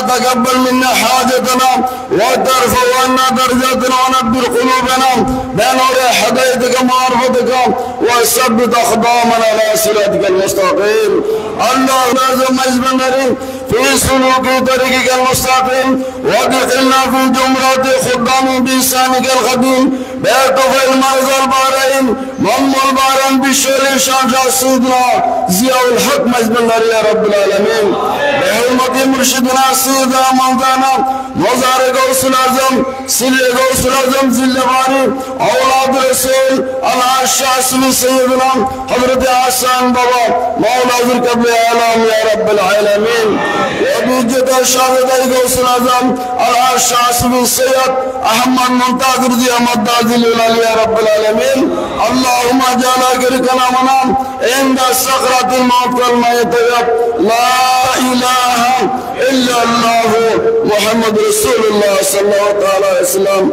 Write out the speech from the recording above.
تقبل منا حاجتنا وترفع عنا درجاتنا ونبر قلوبنا بنور هدايتك ومعرفتك وثبت أقدامنا على صراطك المستقيم. الله لازم مجبنرين في سلوك طريقك المستقيم وادخلنا في جمرة خدام بإحسانك القديم بطفل مرضى البارين مم البارين بالشر شان سيدنا زياء الحق مجبنر يا رب العالمين بحرمة مرشدنا سيدنا مولانا مزار غوث الأعظم سل غوث الأعظم زلباني أولاد رسول العاشق سيدنا حضرت حسن بابا مولا ذو القبل العالم يا رب العالمين وبوجود الشهادة غوث الأعظم العاشق سيد أحمد منتظر دي أحمد دازل يا رب العالمين. اللهم اجعل آخر كلامنا عند سكرة الموت كلمة طيب لا إله إلا الله محمد رسول الله صلى الله عليه وسلم.